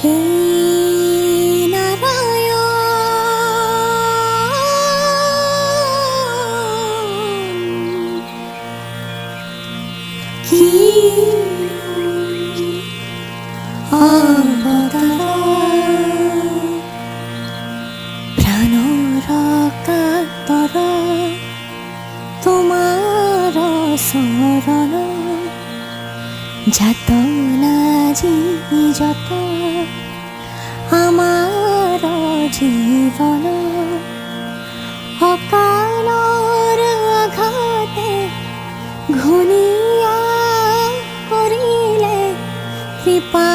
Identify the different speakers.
Speaker 1: হে নারায়ণ, কি অবতার, প্রাণর কাতর তোমার শরণ, যাতনা যত আমার জীবন, অকালর আঘাতে ঘুনিয়া করিলে কৃপা